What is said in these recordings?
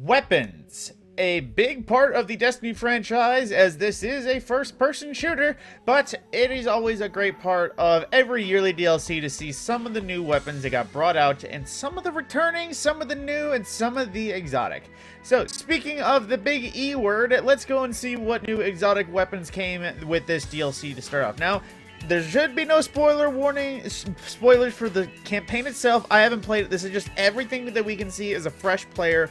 Weapons. A big part of the Destiny franchise, as this is a first-person shooter, but it is always a great part of every yearly DLC to see some of the new weapons that got brought out, and some of the returning, some of the new, and some of the exotic. So, speaking of the big E word, let's go and see what new exotic weapons came with this DLC to start off. Now, there should be no spoilers for the campaign itself. I haven't played it. This is just everything that we can see as a fresh player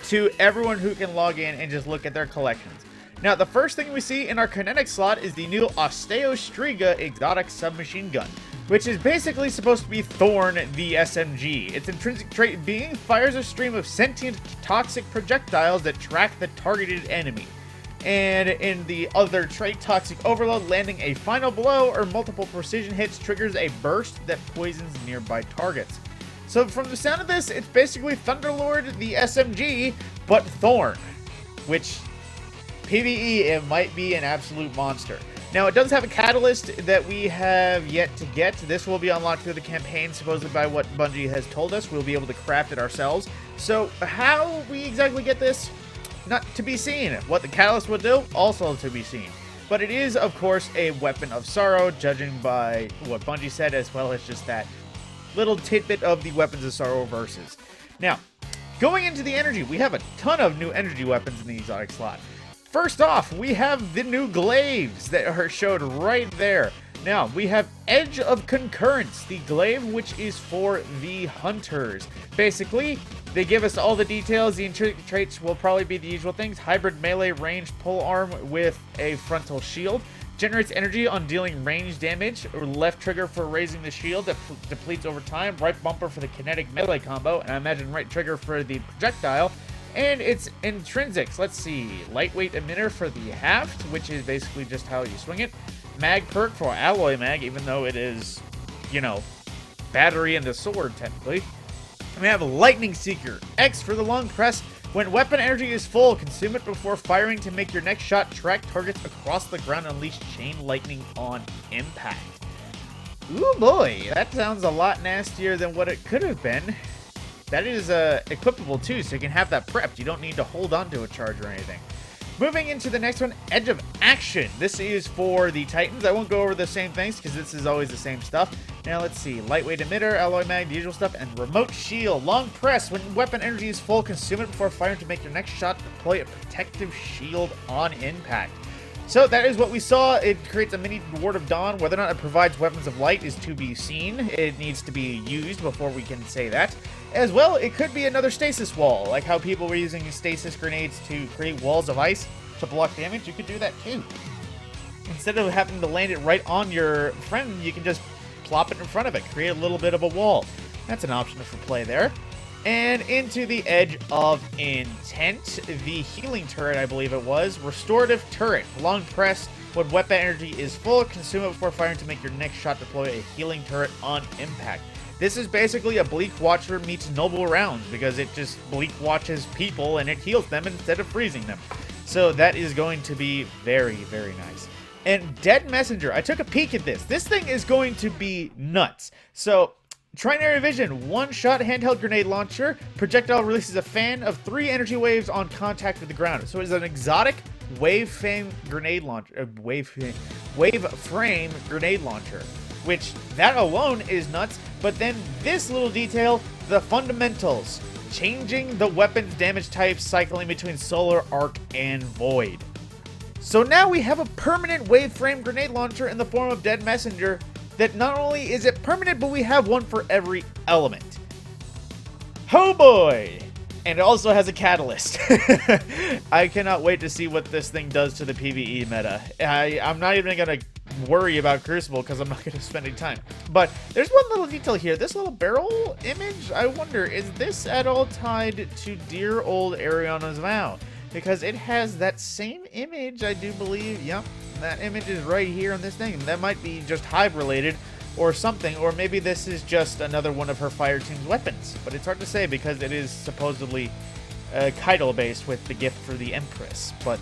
to everyone who can log in and just look at their collections. Now, the first thing we see in our kinetic slot is the new Osteo Striga exotic submachine gun, which is basically supposed to be Thorn the SMG. Its intrinsic trait being fires a stream of sentient toxic projectiles that track the targeted enemy. And in the other trait, Toxic Overload, landing a final blow or multiple precision hits triggers a burst that poisons nearby targets. So from the sound of this, it's basically Thunderlord the SMG, but Thorn, which PvE, it might be an absolute monster. Now, it does have a catalyst that we have yet to get. This will be unlocked through the campaign, supposedly by what Bungie has told us. We'll be able to craft it ourselves. So how we exactly get this? Not to be seen. What the catalyst will do, also to be seen. But it is, of course, a weapon of sorrow, judging by what Bungie said, as well as just that little tidbit of the Weapons of Sorrow verses. Now, going into the energy, we have a ton of new energy weapons in the exotic slot. First off, we have the new glaives that are showed right there. Now, we have Edge of Concurrence, the glaive which is for the hunters. Basically, they give us all the details. The intrinsic traits will probably be the usual things. Hybrid melee ranged pole arm with a frontal shield. Generates energy on dealing range damage, or left trigger for raising the shield that depletes over time, right bumper for the kinetic melee combo, and I imagine right trigger for the projectile. And its intrinsics, let's see, lightweight emitter for the haft, which is basically just how you swing it. Mag perk for alloy mag, even though it is, you know, battery in the sword technically. And we have Lightning Seeker, X for the long press. When weapon energy is full, consume it before firing to make your next shot track targets across the ground and unleash chain lightning on impact. Ooh boy, that sounds a lot nastier than what it could have been. That is equipable too, so you can have that prepped. You don't need to hold on to a charge or anything. Moving into the next one, Edge of Action. This is for the Titans. I won't go over the same things because this is always the same stuff. Now let's see. Lightweight emitter, alloy mag, the usual stuff, and remote shield. Long press. When weapon energy is full, consume it before firing to make your next shot. Deploy a protective shield on impact. So that is what we saw. It creates a mini Ward of Dawn. Whether or not it provides weapons of light is to be seen. It needs to be used before we can say that. As well, it could be another stasis wall, like how people were using stasis grenades to create walls of ice to block damage. You could do that too. Instead of having to land it right on your friend, you can just plop it in front of it, create a little bit of a wall. That's an option for play there. And into the Edge of Intent, the healing turret, I believe it was. Restorative turret. Long press. When weapon energy is full, consume it before firing to make your next shot deploy a healing turret on impact. This is basically a Bleak Watcher meets Noble Rounds, because it just Bleak Watches people and it heals them instead of freezing them. So that is going to be very, very nice. And Dead Messenger, I took a peek at this. This thing is going to be nuts. So, Trinary Vision, one-shot handheld grenade launcher. Projectile releases a fan of 3 energy waves on contact with the ground. So it's an exotic wave frame grenade launcher. Wave frame grenade launcher. Which, that alone is nuts. But then this little detail, the fundamentals. Changing the weapon's damage type, cycling between Solar, Arc, and Void. So now we have a permanent wave frame grenade launcher in the form of Dead Messenger that not only is it permanent, but we have one for every element. Oh boy! And it also has a catalyst. I cannot wait to see what this thing does to the PvE meta. I'm not even going to worry about Crucible because I'm not going to spend any time. But there's one little detail here. This little barrel image, I wonder, is this at all tied to dear old Ariana's Vow? Because it has that same image, I do believe. Yep, that image is right here on this thing. That might be just Hive related or something, or maybe this is just another one of her fire team's weapons. But it's hard to say because it is supposedly Keitel based with the gift for the Empress. But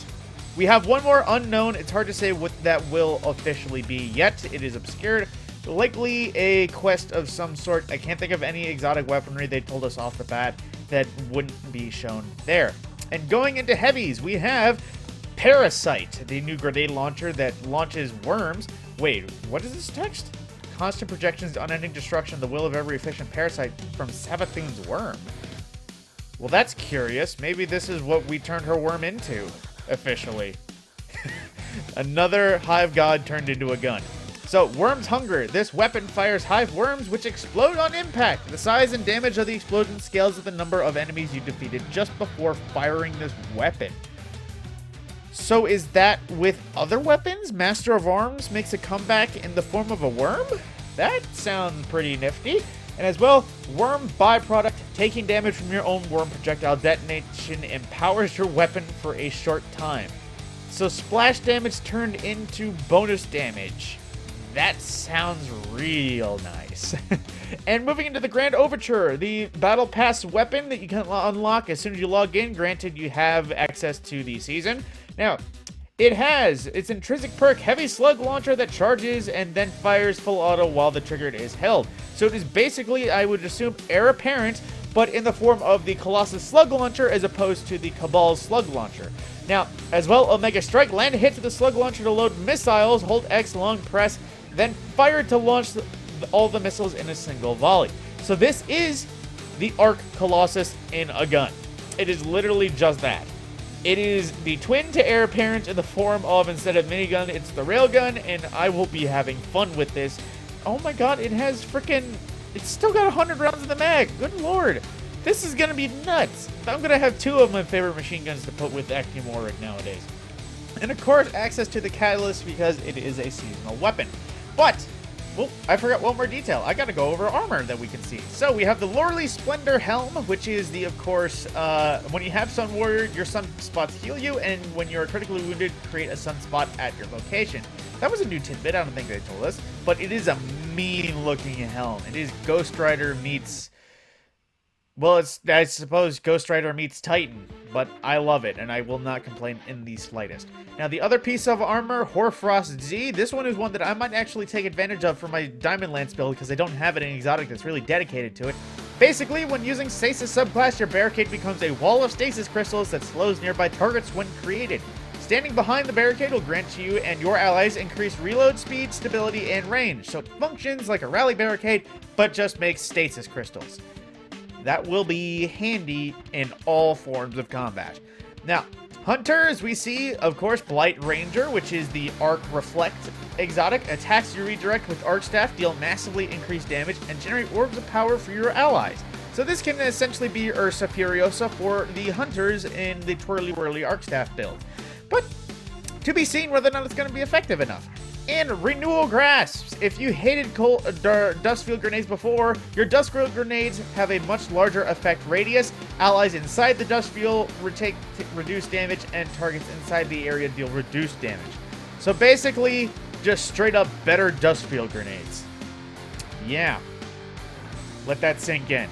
we have one more unknown. It's hard to say what that will officially be yet. It is obscured. Likely a quest of some sort. I can't think of any exotic weaponry they told us off the bat that wouldn't be shown there. And going into heavies, we have Parasite, the new grenade launcher that launches worms. Wait, what is this text? Constant projections, unending destruction, the will of every efficient parasite from Savathun's worm. Well, that's curious. Maybe this is what we turned her worm into, officially. Another hive god turned into a gun. So, Worm's Hunger. This weapon fires hive worms which explode on impact. The size and damage of the explosion scales with the number of enemies you defeated just before firing this weapon. So is that with other weapons? Master of Arms makes a comeback in the form of a worm? That sounds pretty nifty. And as well, worm byproduct. Taking damage from your own worm projectile detonation empowers your weapon for a short time. So splash damage turned into bonus damage. That sounds real nice. And moving into the Grand Overture, the Battle Pass weapon that you can unlock as soon as you log in. Granted, you have access to the season. Now, it has its intrinsic perk, Heavy Slug Launcher, that charges and then fires full auto while the trigger is held. So it is basically, I would assume, Heir Apparent, but in the form of the Colossus Slug Launcher as opposed to the Cabal's Slug Launcher. Now, as well, Omega Strike, land a hit to the Slug Launcher to load missiles, hold X, long press, then fire to launch all the missiles in a single volley. So this is the Arc Colossus in a gun. It is literally just that. It is the twin to Heir Apparent in the form of, instead of minigun, it's the railgun, and I will be having fun with this. Oh my god, it has freaking... It's still got 100 rounds in the mag. Good lord. This is going to be nuts. I'm going to have two of my favorite machine guns to put with Actimoric nowadays. And of course, access to the Catalyst because it is a seasonal weapon. But, well, I forgot one more detail. I gotta go over armor that we can see. So we have the Loreley Splendor Helm, which is the, of course, when you have Sun Warrior, your sunspots heal you, and when you're critically wounded, create a sunspot at your location. That was a new tidbit, I don't think they told us, but it is a mean-looking helm. It is Ghost Rider meets... Well, it's, I suppose, Ghost Rider meets Titan, but I love it, and I will not complain in the slightest. Now, the other piece of armor, Hoarfrost Z, this one is one that I might actually take advantage of for my Diamond Lance build, because I don't have it in exotic that's really dedicated to it. Basically, when using Stasis subclass, your barricade becomes a wall of stasis crystals that slows nearby targets when created. Standing behind the barricade will grant you and your allies increased reload speed, stability, and range, so it functions like a rally barricade, but just makes stasis crystals. That will be handy in all forms of combat. Now, hunters, we see, of course, Blight Ranger, which is the Arc Reflect exotic. Attacks you redirect with Arc Staff, deal massively increased damage, and generate orbs of power for your allies. So this can essentially be Ursa Furiosa for the hunters in the Twirly Whirly Arc Staff build. But to be seen whether or not it's going to be effective enough. And Renewal Grasps. If you hated Dust Field Grenades before, your Dust Field Grenades have a much larger effect radius. Allies inside the Dust Field take reduced damage, and targets inside the area deal reduced damage. So basically, just straight up better Dust Field Grenades. Yeah. Let that sink in.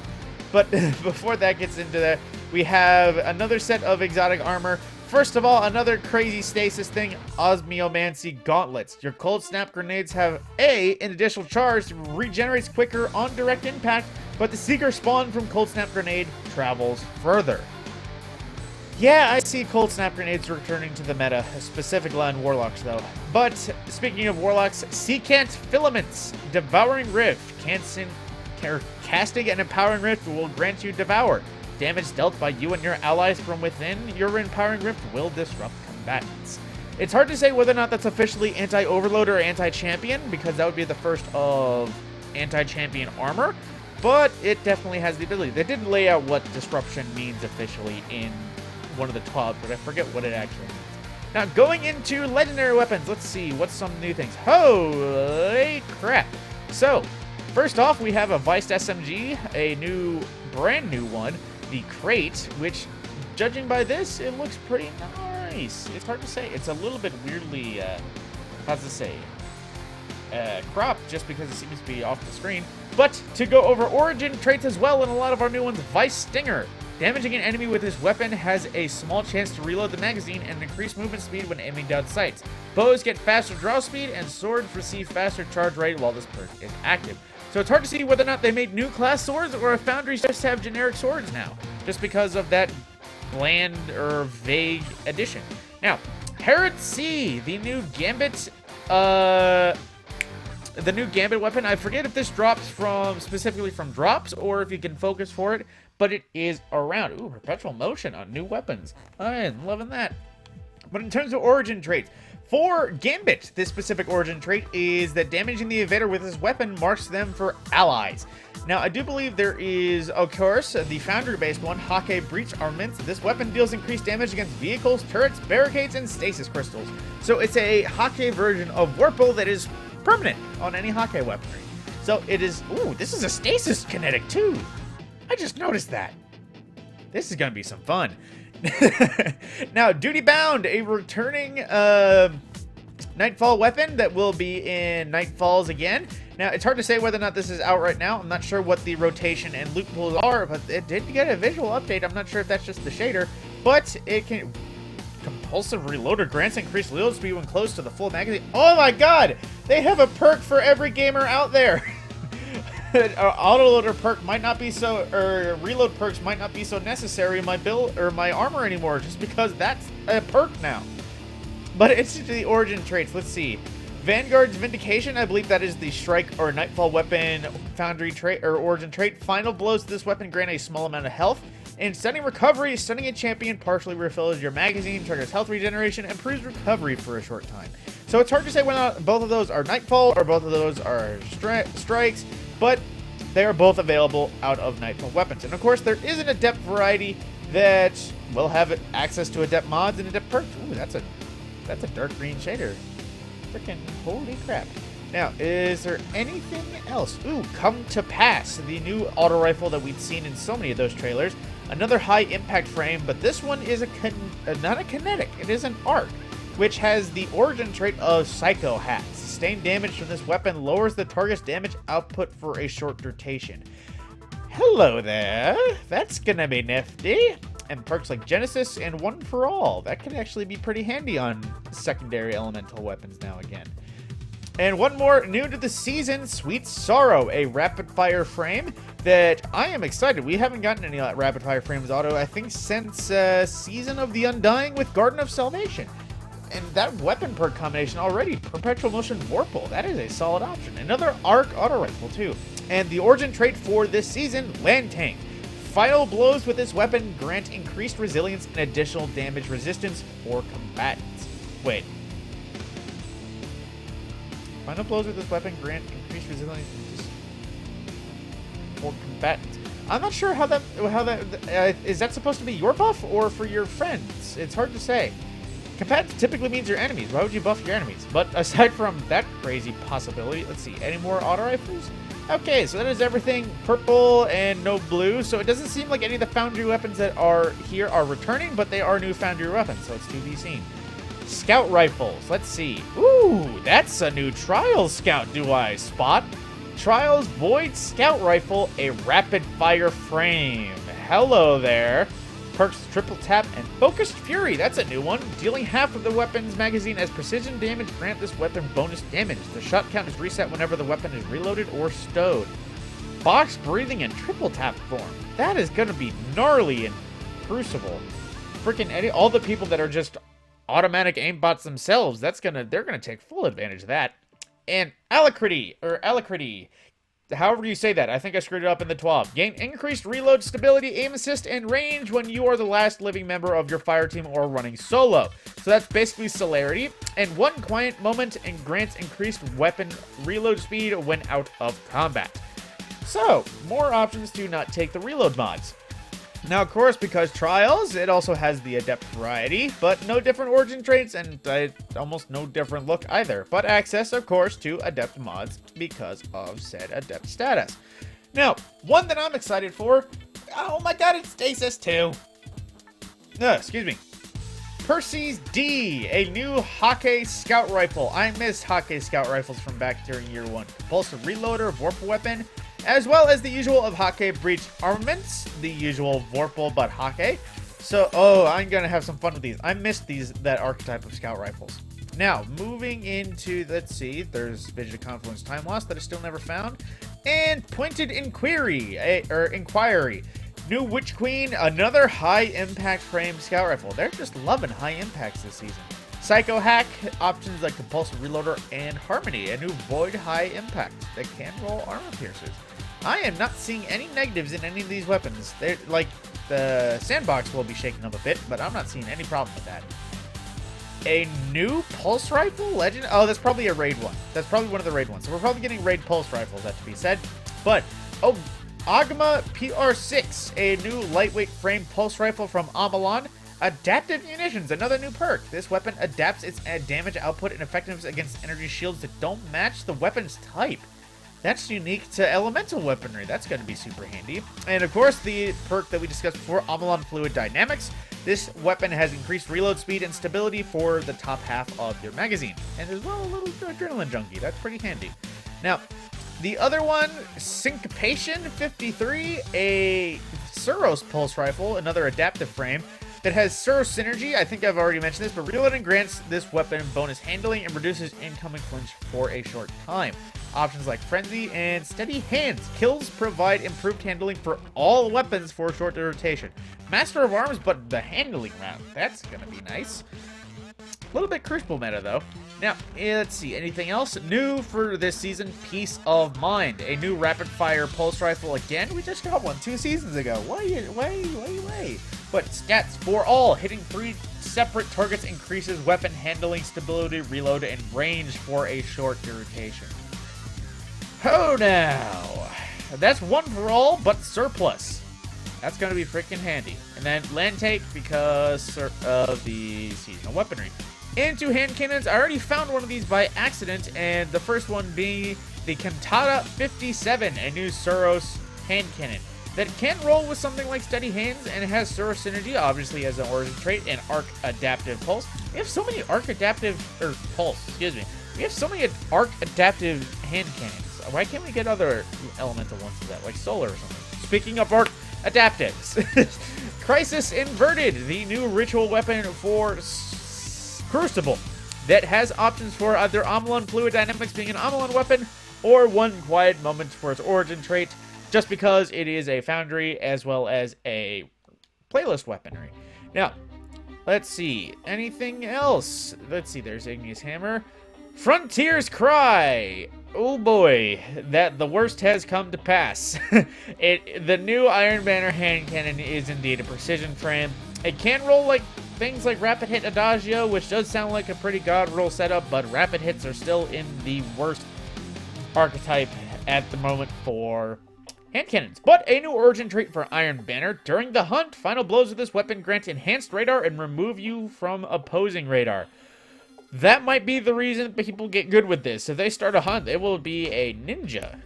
But before that gets into that, we have another set of exotic armor. First of all, another crazy stasis thing, Osmiomancy Gauntlets. Your Cold Snap grenades have an additional charge that regenerates quicker on direct impact, but the Seeker spawn from Cold Snap grenade travels further. Yeah, I see Cold Snap grenades returning to the meta, specifically on Warlocks though. But speaking of Warlocks, Secant Filaments, Devouring Rift. Casting an Empowering Rift will grant you Devour. Damage dealt by you and your allies from within your Empowering Rift will disrupt combatants. It's hard to say whether or not that's officially anti-overload or anti-champion, because that would be the first of anti-champion armor, but it definitely has the ability. They didn't lay out what disruption means officially in one of the talks, but I forget what it actually means. Now, going into legendary weapons, let's see, what's some new things? Holy crap! So, first off, we have a Viced SMG, a brand new one, the Crate, which, judging by this, it looks pretty nice. It's hard to say. It's a little bit weirdly, cropped, just because it seems to be off the screen. But to go over origin traits as well, and a lot of our new ones, Viced Stinger. Damaging an enemy with this weapon has a small chance to reload the magazine and increase movement speed when aiming down sights. Bows get faster draw speed, and swords receive faster charge rate while this perk is active. So it's hard to see whether or not they made new class swords or if foundries just have generic swords now, just because of that bland or vague addition. Now, Herod C, the new Gambit, weapon. I forget if this drops specifically from drops or if you can focus for it, but it is around. Ooh, perpetual motion on new weapons. I'm loving that. But in terms of origin traits, for Gambit, this specific origin trait is that damaging the evader with this weapon marks them for allies. Now, I do believe there is, of course, the Foundry-based one, Hake Breach Armaments. This weapon deals increased damage against vehicles, turrets, barricades, and stasis crystals. So it's a Hake version of Warple that is permanent on any Hake weaponry. So it is... Ooh, this is a stasis kinetic, too. I just noticed that. This is going to be some fun. Now, Duty Bound, a returning Nightfall weapon that will be in Nightfalls again. Now, it's hard to say whether or not this is out right now. I'm not sure what the rotation and loot pools are, but it did get a visual update. I'm not sure if that's just the shader, but it can... Compulsive Reloader grants increased reload speed when close to the full magazine. Oh my god! They have a perk for every gamer out there! Autoloader perk might not be so, or reload perks might not be so necessary in my build or my armor anymore, just because that's a perk now. But it's the origin traits. Let's see. Vanguard's Vindication, I believe that is the strike or nightfall weapon foundry trait or origin trait. Final blows to this weapon grant a small amount of health. In stunning recovery, stunning a champion partially refills your magazine, triggers health regeneration, and improves recovery for a short time. So it's hard to say whether both of those are nightfall or both of those are strikes, but they are both available out of nightfall weapons. And of course, there is an adept variety that will have access to adept mods and adept perks. Ooh, that's a dark green shader. Freaking holy crap. Now, is there anything else? Ooh, Come to Pass, the new auto rifle that we've seen in so many of those trailers. Another high impact frame, but this one is not a kinetic, it is an arc, which has the origin trait of Psycho Hat. Sustained damage from this weapon lowers the target's damage output for a short duration. Hello there, that's gonna be nifty. And perks like Genesis and One for All, that could actually be pretty handy on secondary elemental weapons now again. And one more new to the season, Sweet Sorrow, a rapid fire frame that I am excited. We haven't gotten any rapid fire frames auto, I think, since Season of the Undying with Garden of Salvation. And that weapon perk combination already, Perpetual Motion Vorpal, that is a solid option. Another arc auto rifle too. And the origin trait for this season, Land Tank. Final blows with this weapon grant increased resilience and additional damage resistance for combatants. Wait. Final blows with this weapon grant increased resilience for combatants. I'm not sure how that is that supposed to be your buff or for your friends? It's hard to say. Combatants typically means your enemies. Why would you buff your enemies? But aside from that crazy possibility, let's see. Any more auto rifles? Okay, so that is everything purple and no blue. So it doesn't seem like any of the foundry weapons that are here are returning, but they are new foundry weapons, so it's to be seen. Scout rifles, let's see. Ooh, that's a new Trials Scout, do I spot? Trials Void Scout Rifle, a rapid fire frame. Hello there. Perks Triple Tap and Focused Fury, that's a new one. Dealing half of the weapon's magazine as precision damage, grant this weapon bonus damage. The shot count is reset whenever the weapon is reloaded or stowed. Box Breathing and Triple Tap form. That is going to be gnarly and Crucible. Freaking all the people that are just automatic aimbots themselves, they're gonna take full advantage of that. And Alacrity, however you say that, I think I screwed it up in the TWAB. Gain increased reload stability, aim assist, and range when you are the last living member of your fire team or running solo. So that's basically celerity. And one quiet moment and grants increased weapon reload speed when out of combat. So, more options to not take the reload mods. Now, of course, because Trials, it also has the Adept variety, but no different origin traits and almost no different look either. But access, of course, to Adept mods because of said Adept status. Now, one that I'm excited for, oh my god, it's Stasis 2. Excuse me. Percy's D, a new Hake Scout Rifle. I miss Hake Scout Rifles from back during year 1. Compulsive Reloader, Vorpal Weapon, as well as the usual of Hake Breach Armaments, the usual Vorpal but Hake. So, I'm gonna have some fun with these. I missed that archetype of Scout Rifles. Now, moving into, let's see, there's Vision Confluence Time Loss that I still never found, and Pointed Inquiry, New Witch Queen, another high-impact frame scout rifle. They're just loving high impacts this season. Psycho Hack, options like Compulsive Reloader and Harmony, a new Void high impact that can roll armor piercers. I am not seeing any negatives in any of these weapons. They're like, the sandbox will be shaken up a bit, but I'm not seeing any problem with that. A new Pulse Rifle Legend? Oh, that's probably a raid one. That's probably one of the raid ones. So we're probably getting raid Pulse Rifles, that to be said. But, oh, Agama PR6, a new lightweight frame Pulse Rifle from Amalon. Adaptive Munitions, another new perk. This weapon adapts its damage output and effectiveness against energy shields that don't match the weapon's type. That's unique to elemental weaponry. That's going to be super handy. And of course, the perk that we discussed before, Amalon Fluid Dynamics. This weapon has increased reload speed and stability for the top half of your magazine. And as well, a little adrenaline junkie. That's pretty handy. Now, the other one, Syncopation 53, a Suros Pulse Rifle, another adaptive frame that has Suros Synergy. I think I've already mentioned this, but reloading grants this weapon bonus handling and reduces incoming flinch for a short time. Options like Frenzy and Steady Hands. Kills provide improved handling for all weapons for a short rotation. Master of Arms, but the handling round. That's going to be nice. A little bit Crucible meta, though. Now, let's see. Anything else new for this season? Peace of Mind. A new rapid-fire pulse rifle again. We just got one 2 seasons ago. Wait. But stats for all. Hitting 3 separate targets increases weapon handling, stability, reload, and range for a short rotation. Oh, now. That's one for all, but surplus. That's going to be freaking handy. And then land take because of the seasonal weaponry. Into hand cannons, I already found one of these by accident, and the first one being the Cantata 57, a new Suros hand cannon that can roll with something like Steady Hands, and it has Suros Synergy, obviously as an origin trait, and Arc Adaptive Pulse. We have so many Arc Adaptive, or Pulse, excuse me. We have so many Arc Adaptive hand cannons. Why can't we get other elemental ones to that, like Solar or something? Speaking of Arc Adaptives, Crisis Inverted, the new ritual weapon for Crucible that has options for either Amalon Fluid Dynamics being an Amalon weapon or One Quiet Moment for its origin trait, just because it is a foundry as well as a playlist weaponry. Now, let's see. Anything else? Let's see. There's Igneous Hammer. Frontier's Cry. Oh boy, that the worst has come to pass. The new Iron Banner hand cannon is indeed a precision frame. It can roll like things like Rapid Hit Adagio, which does sound like a pretty god roll setup, but rapid hits are still in the worst archetype at the moment for hand cannons. But a new origin trait for Iron Banner. During the hunt, final blows of this weapon grant enhanced radar and remove you from opposing radar. That might be the reason people get good with this. If they start a hunt, it will be a ninja.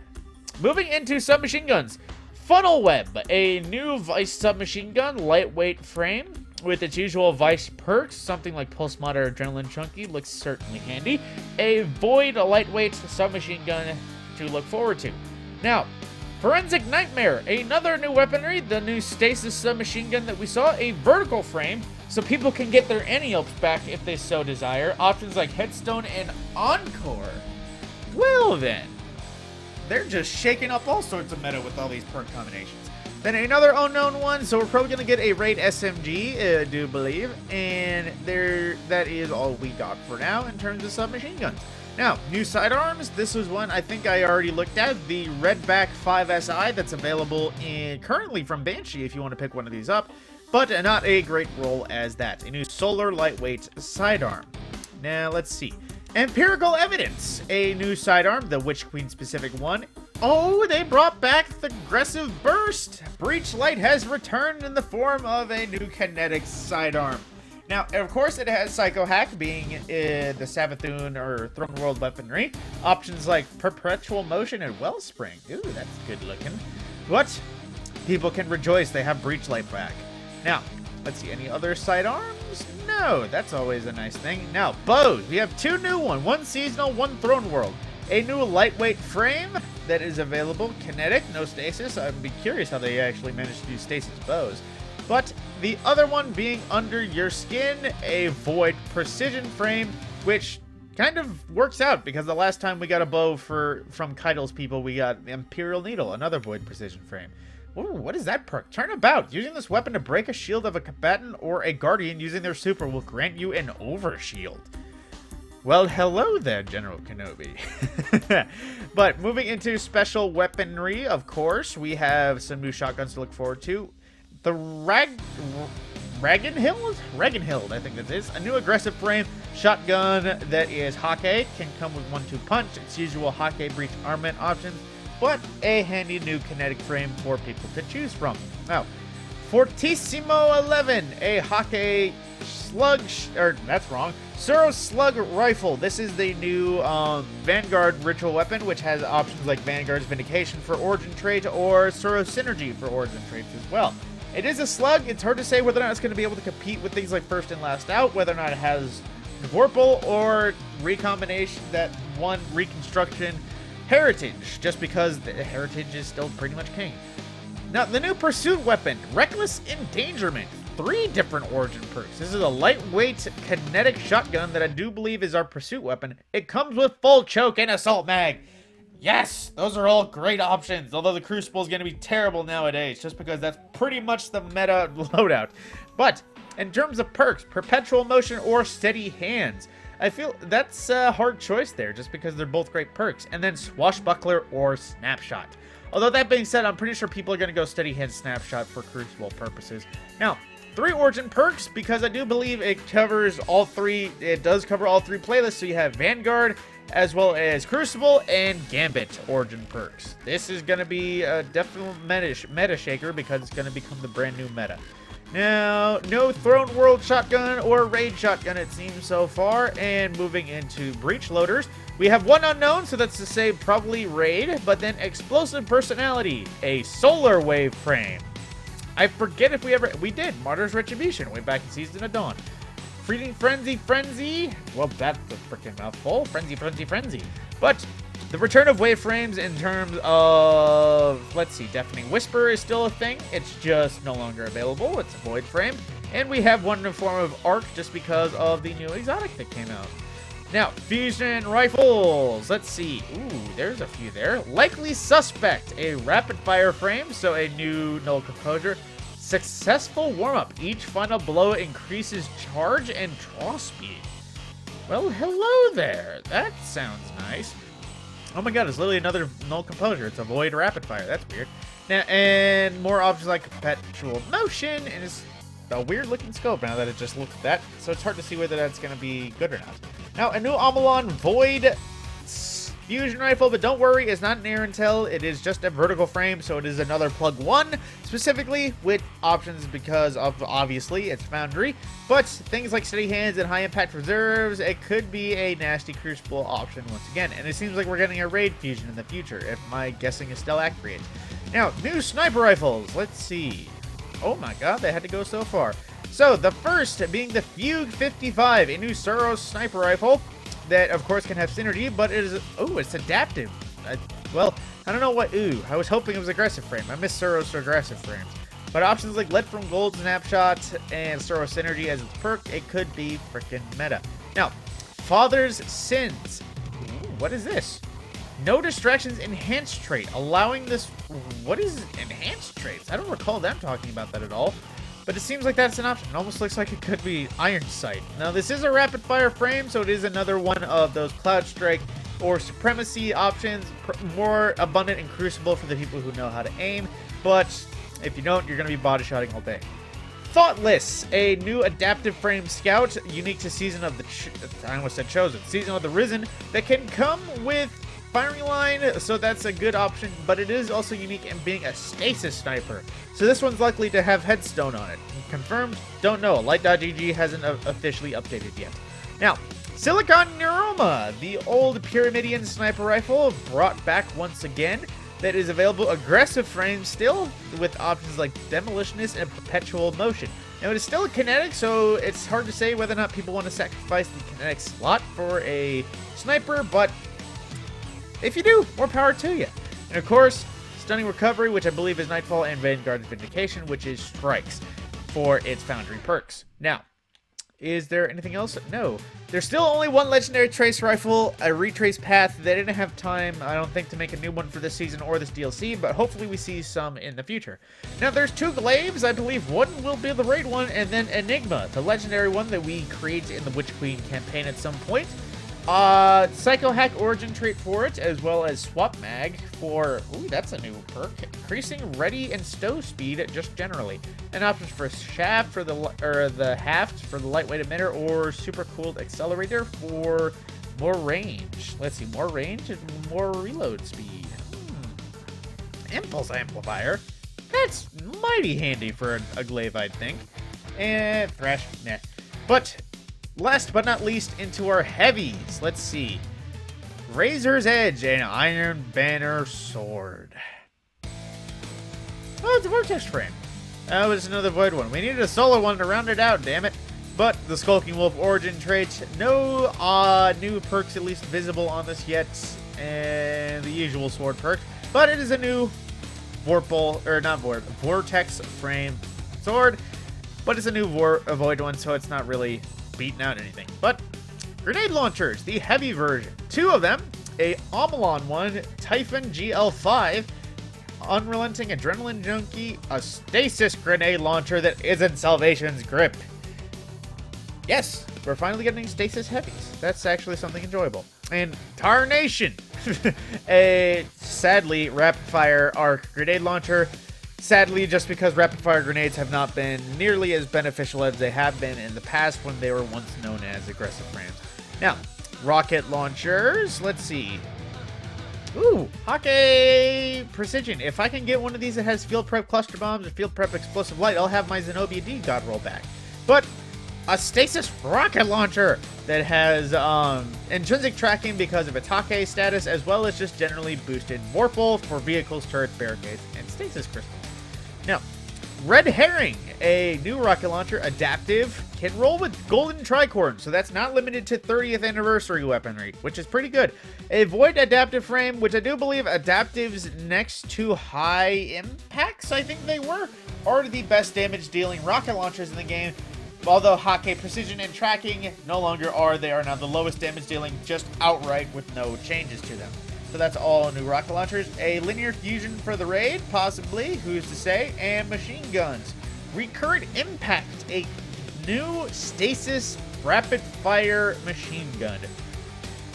Moving into submachine guns. Funnel Web, a new Vice submachine gun, lightweight frame with its usual Vice perks, something like Pulse Mod or Adrenaline Chunky looks certainly handy. A Void, a lightweight submachine gun to look forward to. Now, Forensic Nightmare, another new weaponry, the new Stasis submachine gun that we saw, a vertical frame, so people can get their Anti-Elps back if they so desire. Options like Headstone and Encore. Well then, they're just shaking up all sorts of meta with all these perk combinations. Then another unknown one, so we're probably going to get a Raid SMG, I do believe, and that is all we got for now in terms of submachine guns. Now, new sidearms, this was one I think I already looked at, the Redback 5SI that's available currently from Banshee if you want to pick one of these up, but not a great roll as that. A new Solar Lightweight sidearm. Now, let's see. Empirical Evidence, a new sidearm, the Witch Queen specific one. Oh, they brought back the Aggressive Burst. Breach Light has returned in the form of a new kinetic sidearm. Now, of course, it has Psycho Hack being the Savathun or Throne World weaponry. Options like Perpetual Motion and Wellspring. Ooh, that's good looking. But people can rejoice, they have Breach Light back. Now, let's see, any other sidearms? No, that's always a nice thing. Now, bows. We have 2 new ones, one seasonal, one Throne World. A new lightweight frame that is available, kinetic, no stasis. I'd be curious how they actually managed to do stasis bows. But the other one being Under Your Skin, a Void precision frame, which kind of works out because the last time we got a bow from Keidel's people, we got Imperial Needle, another Void precision frame. Ooh, what is that perk? Turnabout. Using this weapon to break a shield of a combatant or a guardian using their super will grant you an overshield. Well, hello there, General Kenobi. But moving into special weaponry, of course, we have some new shotguns to look forward to. The Ragenhild, I think that is. A new aggressive frame shotgun that is Hake. Can come with 1-2 punch, its usual Hake breach armament options, but a handy new kinetic frame for people to choose from. Now, Fortissimo 11, a Hake Suro Slug Rifle. This is the new Vanguard ritual weapon, which has options like Vanguard's Vindication for origin trait or Suro Synergy for origin traits as well. It is a slug. It's hard to say whether or not it's going to be able to compete with things like First and Last Out, whether or not it has Vorpal or recombination, that one reconstruction heritage, just because the heritage is still pretty much king. Now, the new pursuit weapon, Reckless Endangerment. 3 different origin perks. This is a lightweight kinetic shotgun that I do believe is our pursuit weapon. It comes with full choke and assault mag. Yes, those are all great options, although the Crucible is going to be terrible nowadays, just because that's pretty much the meta loadout. But in terms of perks, Perpetual Motion or Steady Hands, I feel that's a hard choice there, just because they're both great perks. And then Swashbuckler or Snapshot. Although that being said, I'm pretty sure people are going to go Steady Hand Snapshot for Crucible purposes. Now, 3 origin perks, because I do believe it covers all 3. It does cover all 3 playlists, so you have Vanguard, as well as Crucible and Gambit origin perks. This is going to be a definite meta shaker, because it's going to become the brand new meta. Now, no Throne World Shotgun or Raid Shotgun, it seems so far. And moving into Breach Loaders, we have 1 unknown, so that's to say probably Raid, but then Explosive Personality, a Solar Wave Frame. I forget if we did Martyr's Retribution way back in Season of Dawn. Freeding Frenzy, well, that's a freaking mouthful. Frenzy. But the return of wave frames in terms of, let's see, Deafening Whisper is still a thing. It's just no longer available. It's a void frame. And we have one in the form of Arc just because of the new exotic that came out. Now, Fusion Rifles. Let's see. Ooh, there's a few there. Likely Suspect, a rapid fire frame, so a new null composure. Successful warm-up. Each final blow increases charge and draw speed. Well, hello there. That sounds nice. Oh my god, it's literally another null composure. It's a void rapid fire. That's weird. Now, and more options like Perpetual Motion, and it's a weird looking scope now that it just looks at that, so it's hard to see whether that's going to be good or not. Now, a new Amalon Void Fusion Rifle, but don't worry, it's not an air intel. It is just a vertical frame, so it is another plug 1, specifically with options because of, obviously, it's Foundry. But things like Steady Hands and High Impact Reserves, it could be a nasty Crucible option once again. And it seems like we're getting a Raid Fusion in the future, if my guessing is still accurate. Now, new Sniper Rifles. Let's see. Oh my god, they had to go so far. So, the first being the Fugue 55, a new Suros Sniper Rifle. That, of course, can have synergy, but it is... Oh, it's adaptive. Well, I don't know what... Ooh, I was hoping it was aggressive frame. I miss Suros for aggressive frames. But options like Lead from Gold Snapshot and Suros Synergy as its perk, it could be freaking meta. Now, Father's Sins. Ooh, what is this? No Distractions Enhanced Trait. Allowing this... What is Enhanced Traits? I don't recall them talking about that at all. But it seems like that's an option. It almost looks like it could be Iron Sight. Now, this is a rapid fire frame, so it is another one of those Cloud Strike or Supremacy options. More abundant and Crucible for the people who know how to aim. But if you don't, you're going to be body shotting all day. Thoughtless, a new adaptive frame scout, unique to Season of the... I almost said Chosen. Season of the Risen, that can come with firing line, so that's a good option, but it is also unique in being a stasis sniper. So this one's likely to have headstone on it. Confirmed? Don't know. Light.gg hasn't officially updated yet. Now, Silicon Neuroma, the old Pyramidian sniper rifle, brought back once again. That is available aggressive frame still, with options like Demolitionist and Perpetual Motion. Now, it is still a kinetic, so it's hard to say whether or not people want to sacrifice the kinetic slot for a sniper, but if you do, more power to you. And of course, Stunning Recovery, which I believe is Nightfall, and Vanguard's Vindication, which is Strikes for its Foundry perks. Now, Is there anything else? No. There's still only one legendary trace rifle, a retrace path. They didn't have time, I don't think, to make a new one for this season or this DLC, but hopefully we see some in the future. Now, there's 2 glaives. I believe one will be the raid one, and then Enigma, the legendary one that we create in the Witch Queen campaign at some point. Psycho Hack origin trait for it, as well as Swap Mag for, ooh, that's a new perk, increasing ready and stow speed just generally. And options for Shaft for the Haft for the lightweight emitter, or Super Cooled Accelerator for more range. Let's see, more range and more reload speed. Impulse Amplifier. That's mighty handy for a glaive, I'd think. And Thrash, meh. But last but not least, into our heavies. Let's see. Razor's Edge and Iron Banner Sword. Oh, it's a Vortex frame. That was another Void one. We needed a Solar one to round it out, damn it. But the Skulking Wolf origin trait, no new perks at least visible on this yet, and the usual sword perk. But it is a new Vortex frame sword, but it's a new Void one, so it's not really beating out anything. But grenade launchers, the heavy version. 2 of them, a Omelon one, Typhon GL5, Unrelenting Adrenaline Junkie, a Stasis grenade launcher that isn't Salvation's Grip. Yes, we're finally getting Stasis heavies. That's actually something enjoyable. And Tarnation, a sadly rapid fire arc grenade launcher. Sadly, just because rapid fire grenades have not been nearly as beneficial as they have been in the past when they were once known as aggressive frames. Now, rocket launchers, let's see. Ooh, Hockey Precision. If I can get one of these that has field prep cluster bombs or field prep explosive light, I'll have my Zenobia D god roll back. But a Stasis rocket launcher that has intrinsic tracking because of its Hockey status, as well as just generally boosted Vorpal for vehicles, turrets, barricades, and Stasis crystals. Now, Red Herring, a new rocket launcher, adaptive, can roll with golden tricorn, so that's not limited to 30th anniversary weaponry, which is pretty good. A Void adaptive frame, which I do believe adaptives next to high impacts, I think they were, are the best damage dealing rocket launchers in the game. Although Hockey Precision and Tracking no longer are, they are now the lowest damage dealing, just outright with no changes to them. So that's all new rocket launchers. A linear fusion for the raid, possibly, who's to say, and machine guns. Recurrent Impact, a new Stasis rapid fire machine gun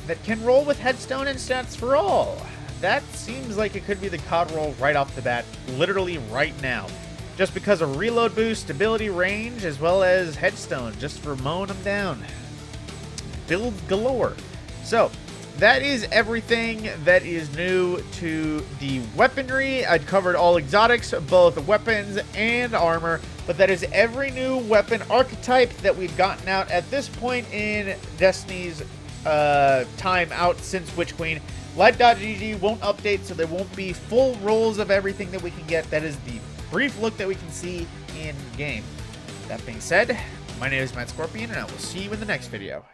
that can roll with headstone and stats for all. That seems like it could be the COD roll right off the bat, literally right now. Just because of reload boost, stability, range, as well as headstone, just for mowing them down. Build galore. So, that is everything that is new to the weaponry. I'd covered all exotics, both weapons and armor, but that is every new weapon archetype that we've gotten out at this point in Destiny's time out since Witch Queen. Light.gg won't update, so there won't be full rolls of everything that we can get. That is the brief look that we can see in game. That being said, my name is Matt Scorpion, and I will see you in the next video.